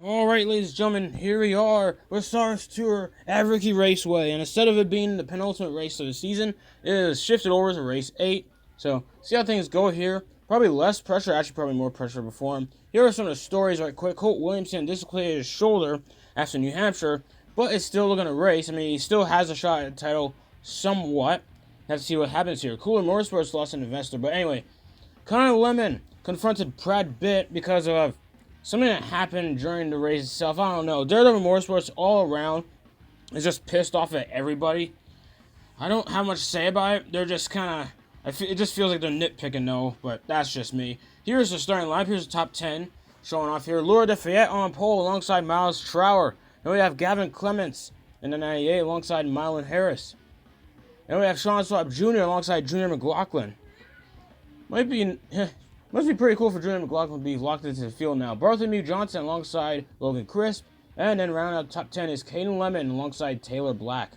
Alright, ladies and gentlemen, here we are with SARS Tour at Riki Raceway, and instead of it being the penultimate race of the season, it is shifted over to race 8. So, see how things go here. Probably less pressure, actually probably more pressure before him. Here are some of the stories right quick. Colt Williamson dislocated his shoulder after New Hampshire, but is still looking to race. I mean, he still has a shot at the title somewhat. Have to see what happens here. Cooler Motorsports lost an investor, but anyway. Connor Lemon confronted Brad Bitt because of something that happened during the race itself. I don't know. Daredevil Motorsports all around is just pissed off at everybody. I don't have much to say about it. They're just kind of... it just feels like they're nitpicking, though, but that's just me. Here's the starting lineup. Here's the top 10 showing off here. Laura DeFayette on pole alongside Miles Trower. Then we have Gavin Clements in the 98 alongside Mylon Harris. Then we have Sean Swap Jr. alongside Junior McLaughlin. Must be pretty cool for Junior McLaughlin to be locked into the field now. Bartholomew Johnson alongside Logan Crisp. And then rounding out the top 10 is Caden Lemon alongside Taylor Black.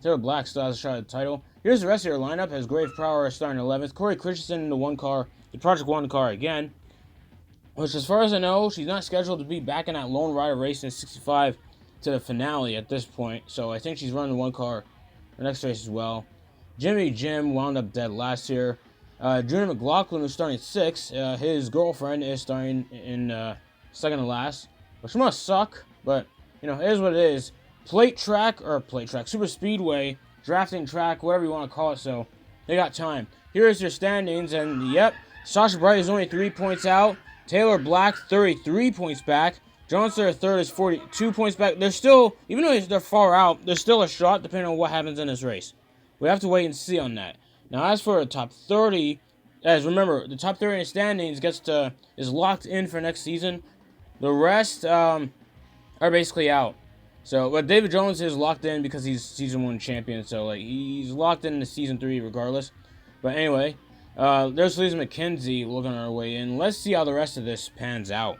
Taylor Black still has a shot at the title. Here's the rest of your lineup. Has Grave Power starting 11th. Corey Christensen in the Project 1 car again. Which, as far as I know, she's not scheduled to be back in that Lone Rider race in 65 to the finale at this point. So I think she's running one car the next race as well. Jimmy Jim wound up dead last year. Junior McLaughlin was starting 6th. His girlfriend is starting in second to last, which must suck, but you know, it is what it is. Super Speedway, drafting track, whatever you want to call it. So they got time. Here's your standings, and yep, Sasha Bright is only 3 points out. Taylor Black 33 points back. Johnson third is 42 points back. They're still, even though they're far out, there's still a shot depending on what happens in this race. We have to wait and see on that. Now, as for the top 30, as remember, the top 30 in the standings is locked in for next season. The rest are basically out. So, but David Jones is locked in because he's season 1 champion. So, like, he's locked in season 3 regardless. But anyway, there's Lisa McKenzie looking our way in. Let's see how the rest of this pans out.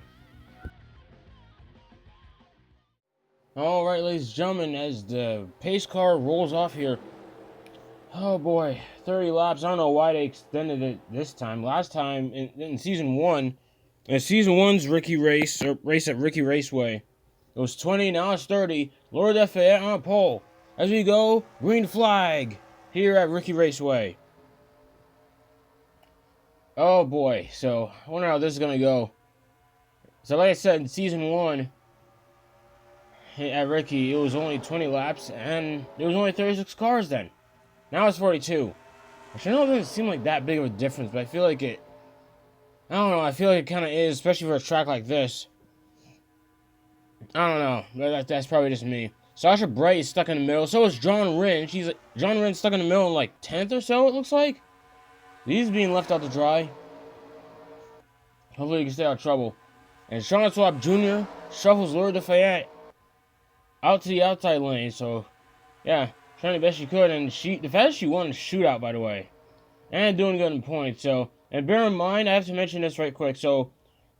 All right, ladies and gentlemen, as the pace car rolls off here. Oh boy, 30 laps. I don't know why they extended it this time. Last time in season 1, in season 1's race at Riki Raceway, it was 20. Now it's 30. Laura DeFayette on pole. As we go, green flag here at Riki Raceway. Oh boy, so I wonder how this is gonna go. So like I said, in season 1 at Riki, it was only 20 laps, and there was only 36 cars then. Now it's 42. Which I know it doesn't seem like that big of a difference, but I feel like it... I don't know, I feel like it kind of is, especially for a track like this. I don't know, but that's probably just me. Sasha Bright is stuck in the middle, so is John Rynn. John Rynn's stuck in the middle in like 10th or so, it looks like. He's being left out to dry. Hopefully he can stay out of trouble. And Sean Swap Jr. shuffles Laura DeFayette out to the outside lane, so... yeah. Trying the best she could, and the fact that she won a shootout, by the way, and doing good in points. So, and bear in mind, I have to mention this right quick. So,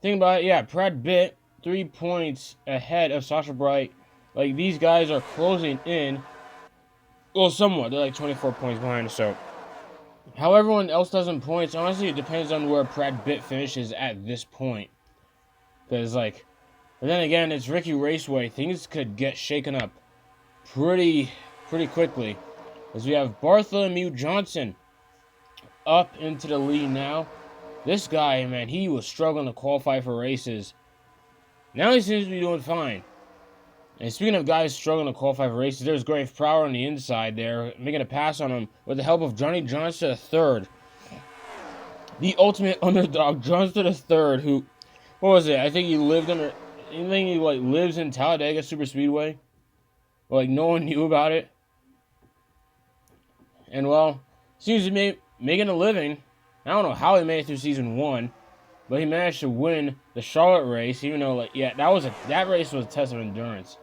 think about it. Yeah, Brad Bitt 3 points ahead of Sasha Bright. Like, these guys are closing in. Well, somewhat. They're like 24 points behind. So, how everyone else does in points, honestly, it depends on where Brad Bitt finishes at this point. Because, like, but then again, it's Riki Raceway. Things could get shaken up pretty quickly, as we have Bartholomew Johnson up into the lead now. This guy, man, he was struggling to qualify for races. Now he seems to be doing fine. And speaking of guys struggling to qualify for races, there's Grave Prowler on the inside there, making a pass on him with the help of Johnny Johnson III. The ultimate underdog, Johnson III, who, what was it? I think he lives in Talladega Super Speedway. Like, no one knew about it. And, well, seems to be making a living. I don't know how he made it through season 1, but he managed to win the Charlotte race, even though, like, yeah, that race was a test of endurance,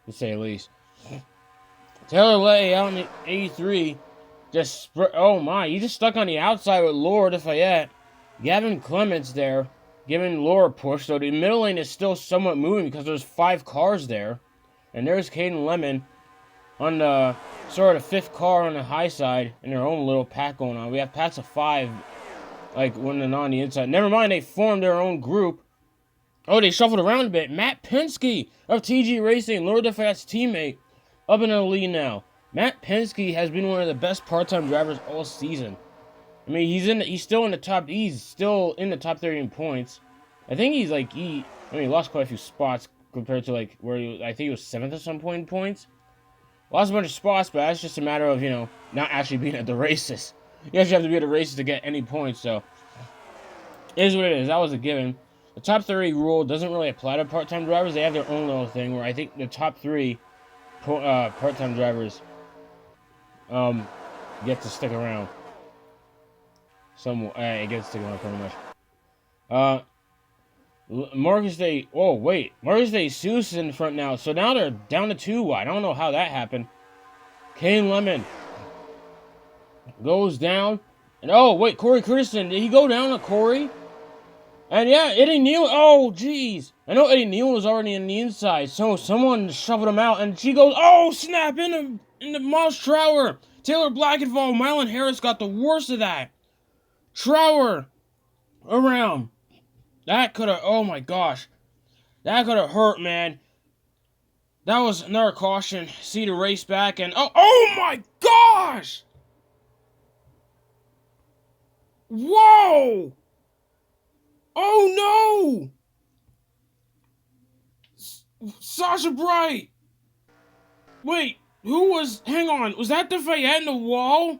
to say the least. Taylor Lay out in the 83, oh my, he just stuck on the outside with Laura DeFayette. Gavin Clements there, giving Laura a push, so the middle lane is still somewhat moving because there's 5 cars there. And there's Caden Lemon on the sort of 5th car on the high side in their own little pack going on. We have packs of 5, like, winning on the inside. Never mind, they formed their own group Oh, they shuffled around a bit. Matt Penske of TG Racing, Laura DeFat's teammate, up in the lead now. Matt Penske has been one of the best part-time drivers all season. I mean, he's still in the top 30 in points. I think he lost quite a few spots compared to like where I think he was 7th at some point in points. Lost a bunch of spots, but that's just a matter of, not actually being at the races. You actually have to be at the races to get any points, so it is what it is. That was a given. The top 30 rule doesn't really apply to part-time drivers. They have their own little thing where I think the top 3 part-time drivers get to stick around. It gets to stick around pretty much. Marcus De Seuss is in front now. So now they're down to 2 wide. I don't know how that happened. Kane Lemon goes down. And Corey Christensen. Did he go down to Corey? And yeah, Eddie Neal. Oh, jeez. I know Eddie Neal was already in the inside. So someone shuffled him out. And she goes, oh, snap, in the Miles Trower. Taylor Black involved. Mylon Harris got the worst of that. Trower around. That could have, oh my gosh. That could have hurt, man. That was another caution. See the race back and, oh my gosh! Whoa! Oh no! Sasha Bright! Wait, hang on, was that the Fayette in the wall?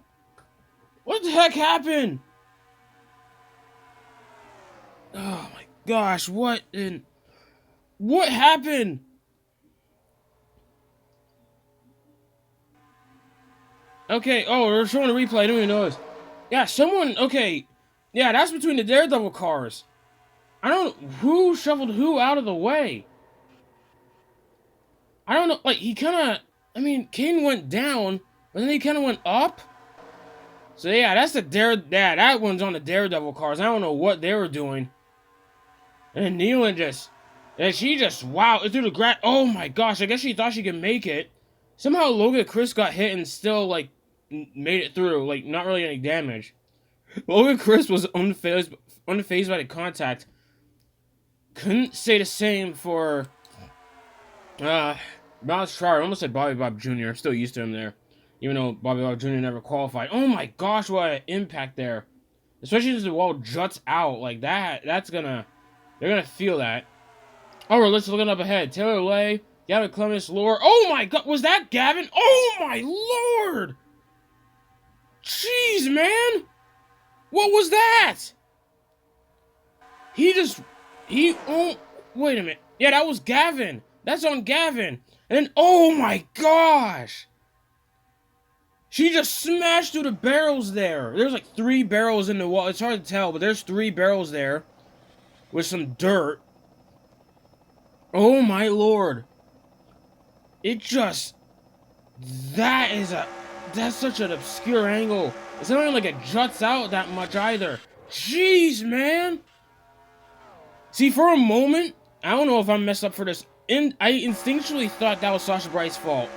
What the heck happened? Oh my gosh, what happened? Okay, they're showing a replay, I don't even notice. Yeah, yeah, that's between the Daredevil cars. I don't know who shuffled who out of the way. I don't know, Kane went down, but then he kind of went up. So yeah, that one's on the Daredevil cars. I don't know what they were doing. And Nealon wow, it threw the grass. Oh my gosh, I guess she thought she could make it. Somehow Logan Chris got hit and still, made it through. Not really any damage. Logan Chris was unfazed by the contact. Couldn't say the same for, Miles Trower. I almost said Bobby Bob Jr. I'm still used to him there. Even though Bobby Bob Jr. never qualified. Oh my gosh, what an impact there. Especially as the wall juts out. They're gonna feel that. Alright, let's look it up ahead. Taylor Lay, Gavin Clements, Lore. Oh my god, was that Gavin? Oh my lord! Jeez, man! What was that? Wait a minute. Yeah, that was Gavin. That's on Gavin. And then, oh my gosh! She just smashed through the barrels there. There's 3 barrels in the wall. It's hard to tell, but there's 3 barrels there. With some dirt. Oh my lord. That's such an obscure angle. It's not even like it juts out that much either. Jeez, man. See, for a moment, I don't know if I messed up for this. I instinctually thought that was Sasha Bright's fault.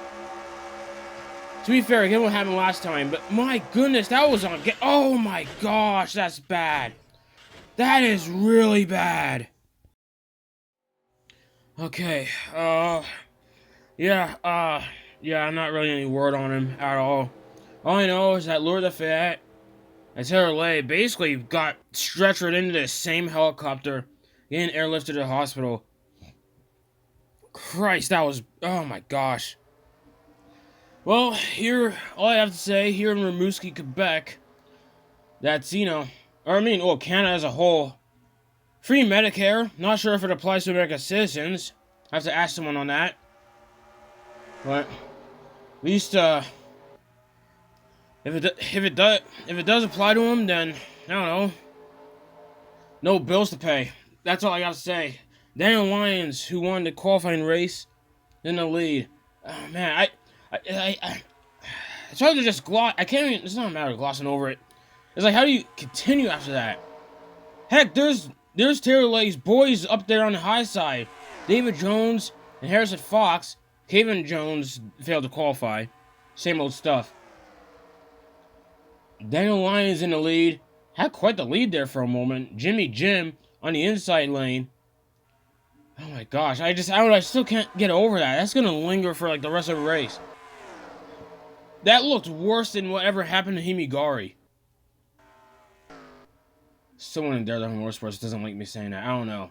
To be fair, given what happened last time, but my goodness, that was on. Oh my gosh, that's bad. That is really bad. Okay, yeah, I'm not really any word on him at all. All I know is that Laura Fayette and Taylor Lay basically got stretchered into the same helicopter, getting airlifted to the hospital. Christ, that was, oh my gosh. Well, all I have to say, here in Rimouski, Quebec, that's, Canada as a whole. Free Medicare. Not sure if it applies to American citizens. I have to ask someone on that. But at least, if it does apply to them, then I don't know. No bills to pay. That's all I gotta say. Daniel Lyons, who won the qualifying race, in the lead. Oh man, it's hard to just gloss. I can't even. It's not a matter of glossing over it. It's how do you continue after that? Heck, there's Taylor Lay's boys up there on the high side. David Jones and Harrison Fox. Kevin Jones failed to qualify. Same old stuff. Daniel Lyons in the lead. Had quite the lead there for a moment. Jimmy Jim on the inside lane. Oh my gosh, I still can't get over that. That's gonna linger for like the rest of the race. That looked worse than whatever happened to Himigari. Someone in Daredevil Motorsports doesn't like me saying that. I don't know.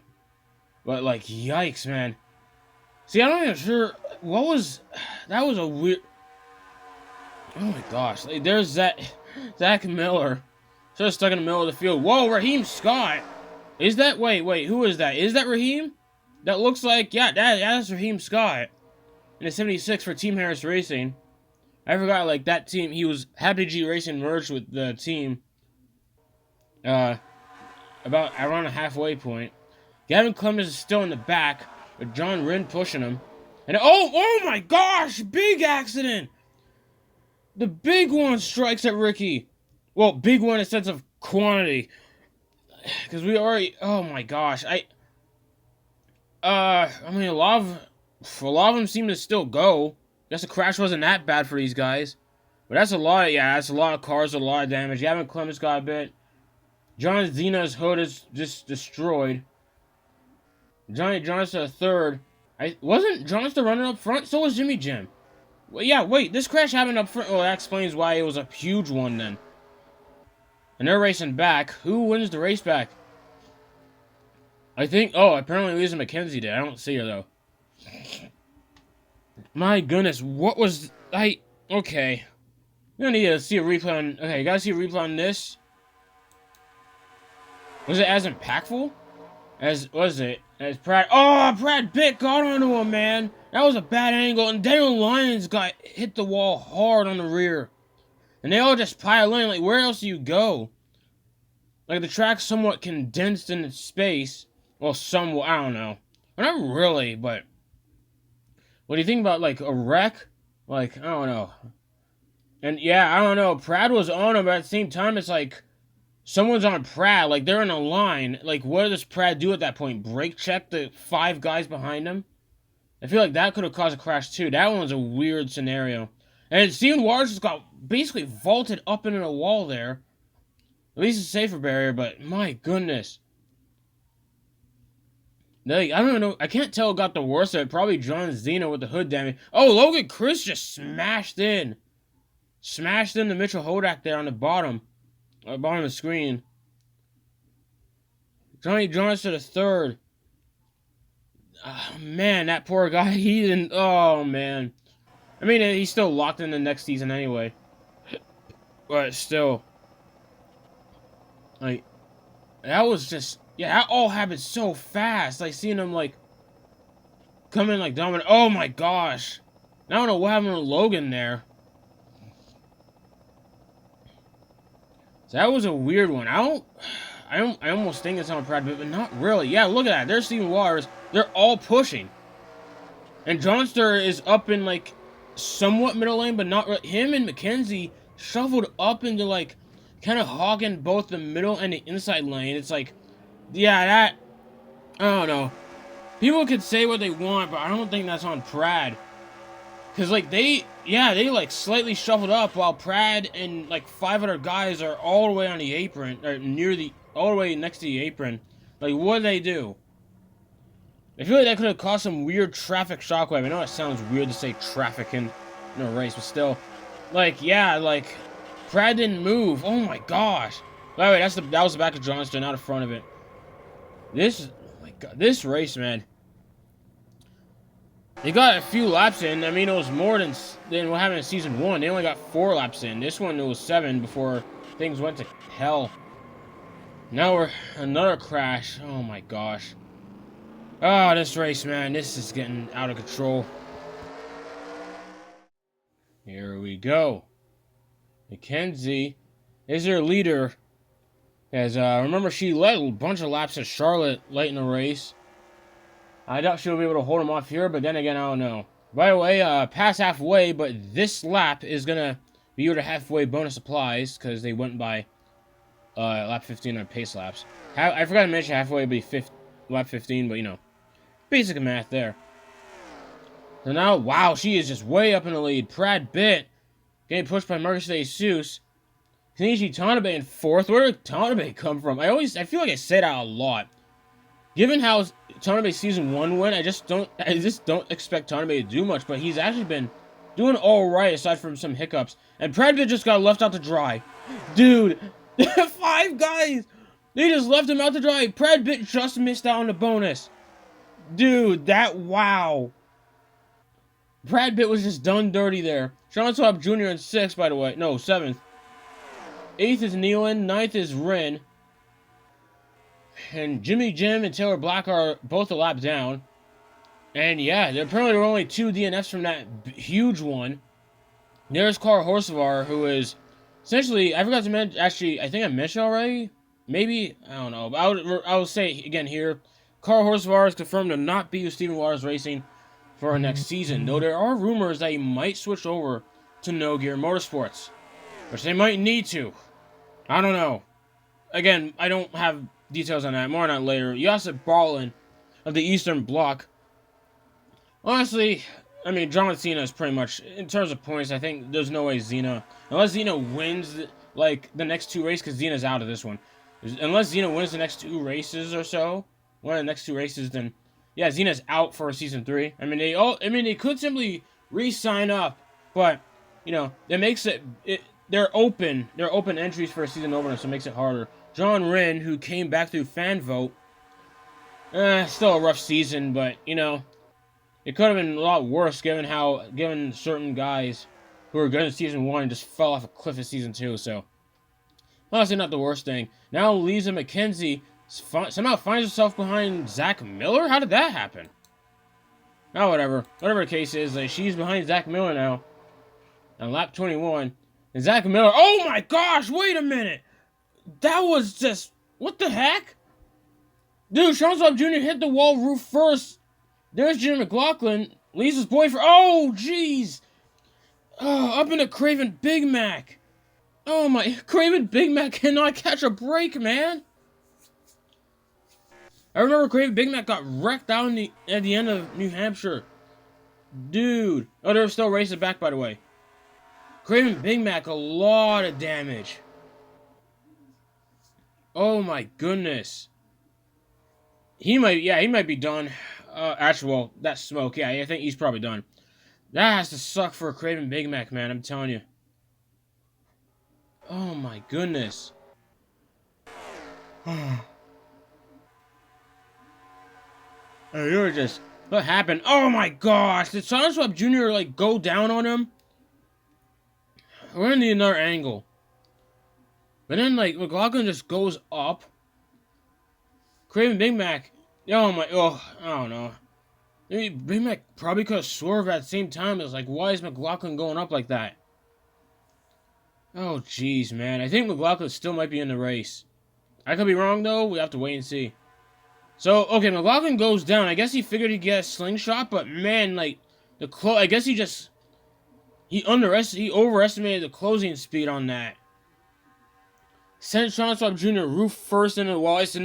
But, like, yikes, man. See, I'm not even sure. What was... That was a weird... Oh, my gosh. Like, there's Zach Miller. Just stuck in the middle of the field. Whoa, Raheem Scott. Is that... Wait. Who is that? Is that Raheem? That looks like... Yeah, that's Raheem Scott. In the 76 for Team Harris Racing. I forgot, like, that team... He was... Happy G Racing merged with the team. About around a halfway point. Gavin Clemens is still in the back, with John Rinn pushing him. And oh my gosh! Big accident! The big one strikes at Riki. Well, big one in a sense of quantity. Because we already... Oh my gosh. I mean, a lot of them seem to still go. Guess the crash wasn't that bad for these guys. But that's a lot, that's a lot of cars, a lot of damage. Gavin Clemens got a bit. John Zena's hood is just destroyed. Johnny Johnson, a third. Wasn't Johnson running up front? So was Jimmy Jim. Well, yeah, wait. This crash happened up front. Well, that explains why it was a huge one then. And they're racing back. Who wins the race back? I think... Oh, apparently Lisa McKenzie did. I don't see her, though. My goodness. What was... Okay. You're gonna need to see a replay on... Okay, you gotta see a replay on this. Was it as impactful? As Brad... Oh, Brad Pitt got onto him, man. That was a bad angle. And Daniel Lyons got hit the wall hard on the rear. And they all just pile in. Like, where else do you go? Like, the track's somewhat condensed in its space. Well, somewhat. I don't know. Well, not really, but... What do you think about, like, a wreck? Like, I don't know. And, yeah, I don't know. Pratt was on him, but at the same time, it's like... Someone's on Pratt, like, they're in a line. Like, what does Pratt do at that point? Brake check the 5 guys behind him? I feel like that could have caused a crash, too. That one was a weird scenario. And Steven Waters just got basically vaulted up into a wall there. At least it's a safer barrier, but my goodness. Like, I don't know. I can't tell who got the worst of it. Probably John Zena with the hood damage. Oh, Logan Chris just smashed in. Smashed into Mitchell Hodak there on the bottom. Bottom of the screen. Johnny Johnson, the third. Oh, man, that poor guy. He didn't... Oh, man. I mean, he's still locked in the next season anyway. But still. Like, that was just... Yeah, that all happened so fast. Like, seeing him, like... Come in, like, dominant. Oh, my gosh. I don't know what happened with Logan there. So that was a weird one. I almost think it's on Pratt, but not really. Yeah, look at that. There's Steven Waters. They're all pushing. And Johnster is up in, like, somewhat middle lane, but not really. Him and McKenzie shuffled up into, like, kind of hogging both the middle and the inside lane. It's like, yeah, that... I don't know. People could say what they want, but I don't think that's on Pratt. Because, like, they, like, slightly shuffled up while Pratt and, like, 5 other guys are all the way on the apron, or all the way next to the apron. Like, what did they do? I feel like that could have caused some weird traffic shockwave. I know it sounds weird to say traffic in a race, but still. Like, yeah, like, Pratt didn't move. Oh, my gosh. By the way, that was the back of Johnston, not the front of it. Oh, my God, this race, man. They got a few laps in. I mean, it was more than what happened in Season 1. They only got 4 laps in. This one, it was 7 before things went to hell. Now we're... Another crash. Oh, my gosh. Oh, this race, man. This is getting out of control. Here we go. McKenzie is their leader. As, remember, she led a bunch of laps at Charlotte late in the race. I doubt she'll be able to hold him off here, but then again, I don't know. By the way, past halfway, but this lap is gonna be your halfway bonus applies, because they went by lap 15 on pace laps. I forgot to mention halfway would be lap 15, but you know, basic math there. So now, wow, she is just way up in the lead. Brad Pitt getting pushed by Marcus DeSuze. Kenichi Tanabe in 4th. Where did Tanabe come from? I feel like I say that a lot. Given how Tanabe season 1 went, I just don't expect Tanabe to do much, but he's actually been doing alright aside from some hiccups. And Predator just got left out to dry. Dude, 5 guys! They just left him out to dry. Predator just missed out on the bonus. Dude, wow. Brad Pitt was just done dirty there. Sean Swab Jr. in 6th, by the way. No, 7th. 8th is Nealon. 9th is Rin. And Jimmy Jim and Taylor Black are both a lap down. And yeah, apparently there were only 2 DNFs from that huge one. There's Carl Horsevar, who is essentially, I forgot to mention, actually, I think I mentioned already. Maybe, I don't know. But I will say again here, Carl Horsevar is confirmed to not be with Steven Waters Racing for our next season, though there are rumors that he might switch over to No Gear Motorsports, which they might need to. I don't know. Again, I don't have details on that. More on that later. Josip Barlin of the Eastern Bloc. Honestly, I mean, John Cena is pretty much, in terms of points, I think there's no way Xena, unless Xena wins, like, the next 2 races, because Xena's out of this one. Unless Xena wins the next 2 races or so, one of the next 2 races, then, yeah, Xena's out for season 3. I mean, they could simply re-sign up, but, you know, it makes they're open entries for a season opener, so it makes it harder. John Wren, who came back through fan vote, still a rough season, but, you know, it could have been a lot worse given certain guys who were good in season 1 just fell off a cliff in season 2, so honestly not the worst thing. Now Lisa McKenzie somehow finds herself behind Zach Miller? How did that happen? Oh, whatever. Whatever the case is, like, she's behind Zach Miller now on lap 21. And Zach Miller, oh my gosh, wait a minute! That was just, what the heck? Dude, Sean Swab Jr. hit the wall roof first. There's Jim McLaughlin, Lisa's boyfriend. Oh, jeez. Up in a Craven Big Mac. Oh my, Craven Big Mac cannot catch a break, man. I remember Craven Big Mac got wrecked out at the end of New Hampshire. Dude. Oh, they're still racing back, by the way. Craven Big Mac, a lot of damage. Oh my goodness. He might be done. Actually, well, that smoke, yeah, I think he's probably done. That has to suck for a Craven Big Mac, man, I'm telling you. Oh my goodness. Hey, you're just, what happened? Oh my gosh, did Sean Swab Jr. like go down on him? We're gonna need another angle. But then, like, McLaughlin just goes up. Craven Big Mac. I don't know. Maybe Big Mac probably could have swerved at the same time. It was like, why is McLaughlin going up like that? Oh, jeez, man. I think McLaughlin still might be in the race. I could be wrong, though. We have to wait and see. So, okay, McLaughlin goes down. I guess he figured he'd get a slingshot, but, man, like, I guess he overestimated the closing speed on that. Sent Sean Swab Jr. roof first into the wall. It's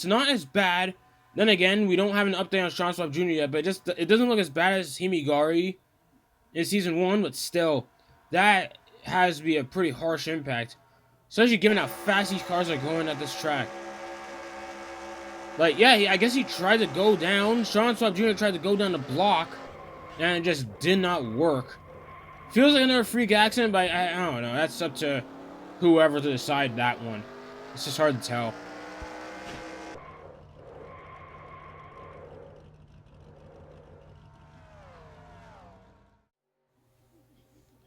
not as bad. Then again, we don't have an update on Sean Swab Jr. yet, but it doesn't look as bad as Himigari in season 1, but still, that has to be a pretty harsh impact, especially given how fast these cars are going at this track. Like, yeah, I guess he tried to go down. Sean Swab Jr. tried to go down the block, and it just did not work. Feels like another freak accident, but I don't know. That's up to whoever to decide that one. It's just hard to tell.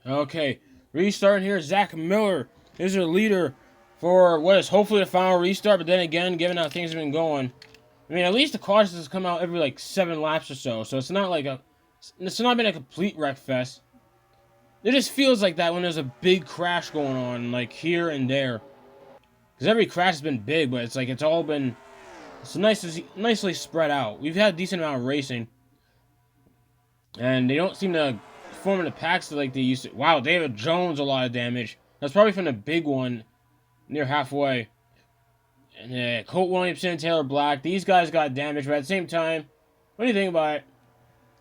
Okay, restarting here. Zach Miller is our leader for what is hopefully the final restart, but then again, given how things have been going, I mean, at least the cars has come out every like 7 laps or so, so it's not been a complete wreck fest. It just feels like that when there's a big crash going on, like here and there. Because every crash has been big, but it's like it's nicely spread out. We've had a decent amount of racing, and they don't seem to form in the packs like they used to. Wow, David Jones, a lot of damage. That's probably from the big one near halfway. And Colt Williamson, Taylor Black, these guys got damage, but at the same time, what do you think about it?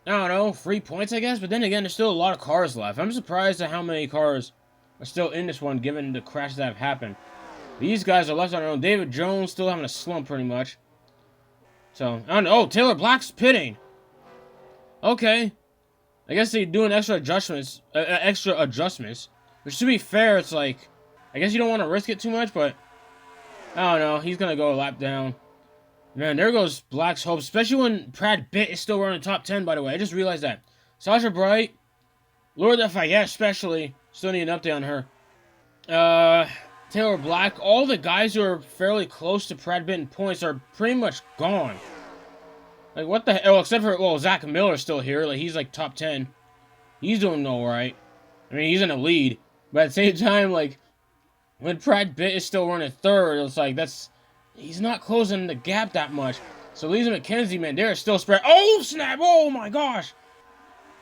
I don't know, 3 points, I guess, but then again, there's still a lot of cars left. I'm surprised at how many cars are still in this one, given the crashes that have happened. These guys are left on their own. David Jones still having a slump, pretty much. So, I don't know. Oh, Taylor Black's pitting. Okay. I guess they're doing extra adjustments. Which, to be fair, it's like, I guess you don't want to risk it too much, but I don't know. He's going to go a lap down. Man, there goes Black's hopes, especially when Brad Pitt is still running top 10, by the way. I just realized that. Sasha Bright, Laura Lafayette especially, still need an update on her. Taylor Black, all the guys who are fairly close to Brad Pitt in points are pretty much gone. Like, what the hell? Oh, except for, well, Zach Miller's still here. Like, he's, like, top 10. He's doing alright. I mean, he's in the lead. But at the same time, like, when Brad Pitt is still running third, it's like, he's not closing the gap that much. So Lisa McKenzie, man, they're still spread. Oh, snap! Oh, my gosh!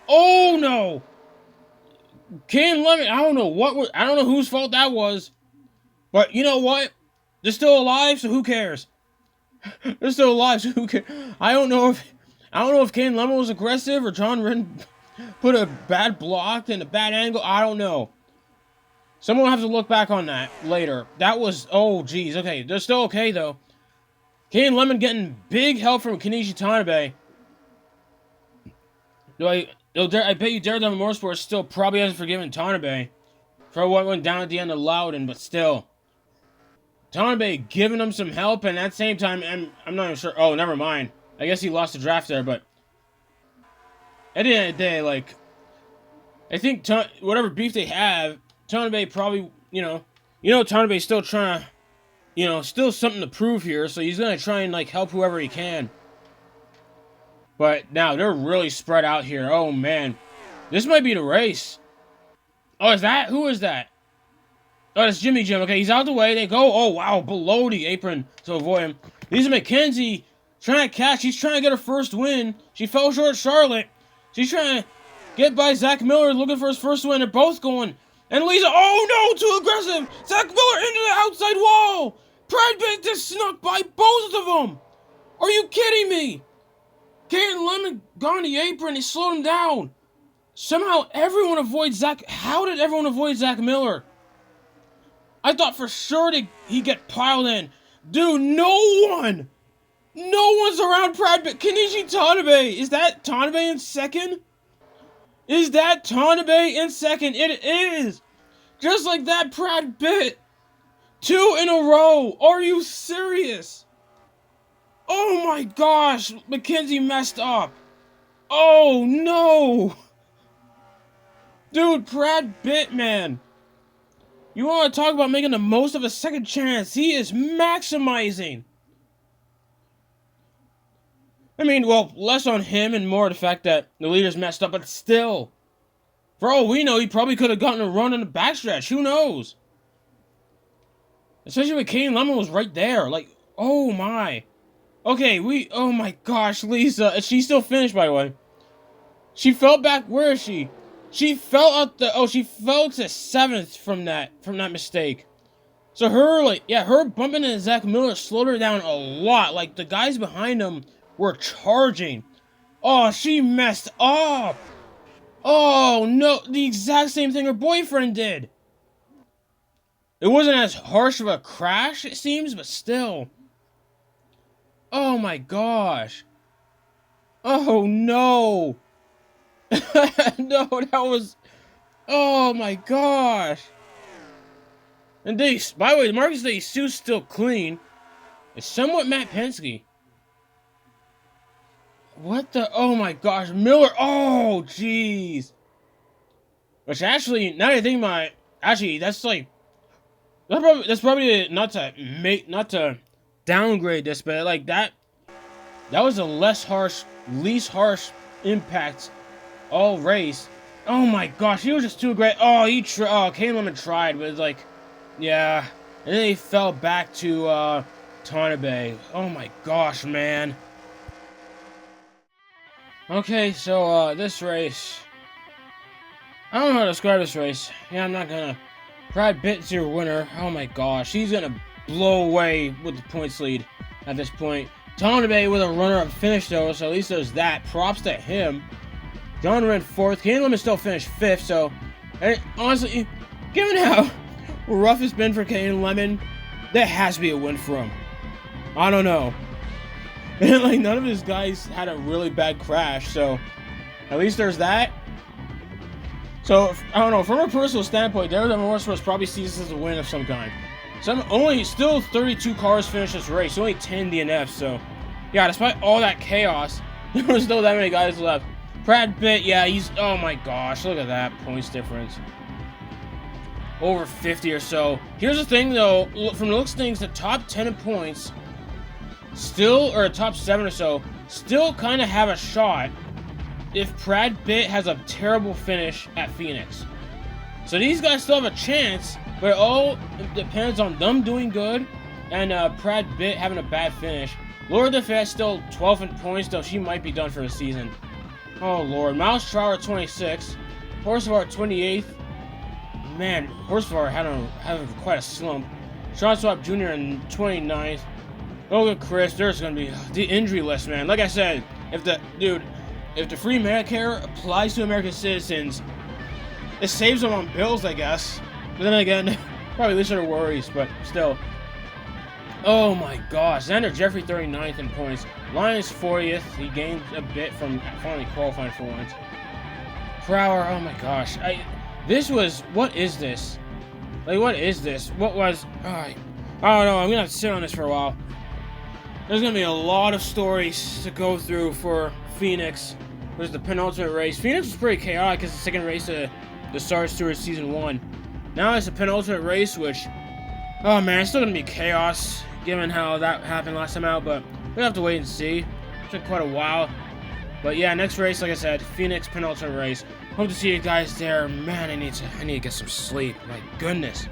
Oh, no! Ken Lemon, I don't know whose fault that was. But, you know what? They're still alive, so who cares? They're still alive, so who cares? I don't know if Kane Lemon was aggressive or John Wren put a bad block and a bad angle. I don't know. Someone will have to look back on that later. That was, oh geez, okay. They're still okay though. Kane Lemon getting big help from Kenichi Tanabe. I bet you Daredevil Motorsports still probably hasn't forgiven Tanabe for what went down at the end of Loudon, but still. Tanabe giving him some help, and at the same time, I'm not even sure. Oh, never mind. I guess he lost the draft there, but at the end of the day, like, I think whatever beef they have, Tanabe probably, Tanabe's still trying to, still something to prove here, so he's going to try and, like, help whoever he can. But now, they're really spread out here. Oh, man. This might be the race. Oh, is that? Who is that? Oh, it's Jimmy Jim. Okay, he's out the way. They go. Oh, wow. Below the apron to avoid him. Lisa McKenzie trying to catch. She's trying to get her first win. She fell short of Charlotte. She's trying to get by Zach Miller, looking for his first win. They're both going. And Lisa, oh no, too aggressive. Zach Miller into the outside wall. Brad Pitt just snuck by both of them. Are you kidding me? Kane Lemon got on the apron. They slowed him down. Somehow everyone avoids Zach. How did everyone avoid Zach Miller? I thought for sure he'd get piled in. Dude, no one's around Brad Pitt. Kenichi Tanabe. Is that Tanabe in second? Is that Tanabe in second? It is. Just like that, Brad Pitt. 2 in a row. Are you serious? Oh my gosh. McKenzie messed up. Oh no. Dude, Brad Pitt, man. You want to talk about making the most of a second chance? He is maximizing. I mean, well, less on him and more the fact that the leaders messed up, but still. For all we know, he probably could have gotten a run in the backstretch. Who knows? Especially when Kane Lemon was right there. Like, oh my. Okay, oh my gosh, Lisa. She's still finished, by the way. She fell back. Where is she? She fell out she fell to 7th from that mistake. So her bumping into Zach Miller slowed her down a lot. Like, the guys behind him were charging. Oh, she messed up. Oh, no. The exact same thing her boyfriend did. It wasn't as harsh of a crash, it seems, but still. Oh, my gosh. Oh, no. No, that was... Oh, my gosh. And by the way, the Marcus Day suit's still clean. It's somewhat Matt Penske. What the... Oh, my gosh. Miller... Oh, jeez. Which actually, now that I think about it, actually, that's like... That's probably not to downgrade this, but like that was a least harsh impact all race. Oh my gosh, he was just too great. Oh, Kane Lemon tried, but it's like, yeah. And then he fell back to Tanabe. Oh my gosh, man. Okay, so this race, I don't know how to describe this race. Yeah, I'm not gonna. Brad Pitt's your winner. Oh my gosh, he's gonna blow away with the points lead at this point. Tanabe with a runner-up finish though, so at least there's that. Props to him. John Wren 4th. Kane Lemon still finished 5th, so honestly, given how rough it's been for Kane Lemon, there has to be a win for him. I don't know. And like none of his guys had a really bad crash, so at least there's that. So I don't know, from a personal standpoint, Daredevil Motorsports probably sees this as a win of some kind. So still 32 cars finished this race, only 10 DNFs. So yeah, despite all that chaos, there was still that many guys left. Brad Pitt, yeah, he's, oh my gosh, look at that points difference. Over 50 or so. Here's the thing though, from the looks of things, the top 10 in points still, or top 7 or so, still kind of have a shot if Brad Pitt has a terrible finish at Phoenix. So these guys still have a chance, but it all depends on them doing good and Brad Pitt having a bad finish. Laura DeFette still 12th in points, though she might be done for the season. Oh lord. Miles Trower 26, Horsefar 28th. Man, Horsefar had quite a slump. Sean Swap Jr. in 29th. Logan Chris, there's gonna be the injury list, man. Like I said, if the free Medicare applies to American citizens, it saves them on bills, I guess. But then again, probably least of their worries, but still. Oh my gosh, Xander Jeffrey 39th in points. Lyons 40th. He gained a bit from finally qualifying for once. Trower, oh my gosh. What is this? Like, what is this? What was... I don't know, I'm gonna have to sit on this for a while. There's gonna be a lot of stories to go through for Phoenix. It was the penultimate race. Phoenix was pretty chaotic because the second race of the SARS Tour Season 1. Now it's the penultimate race, which... oh man, it's still gonna be chaos, given how that happened last time out, but we'll have to wait and see. It's been quite a while. But yeah, next race, like I said, Phoenix penultimate race. Hope to see you guys there. Man, I need to get some sleep. My goodness.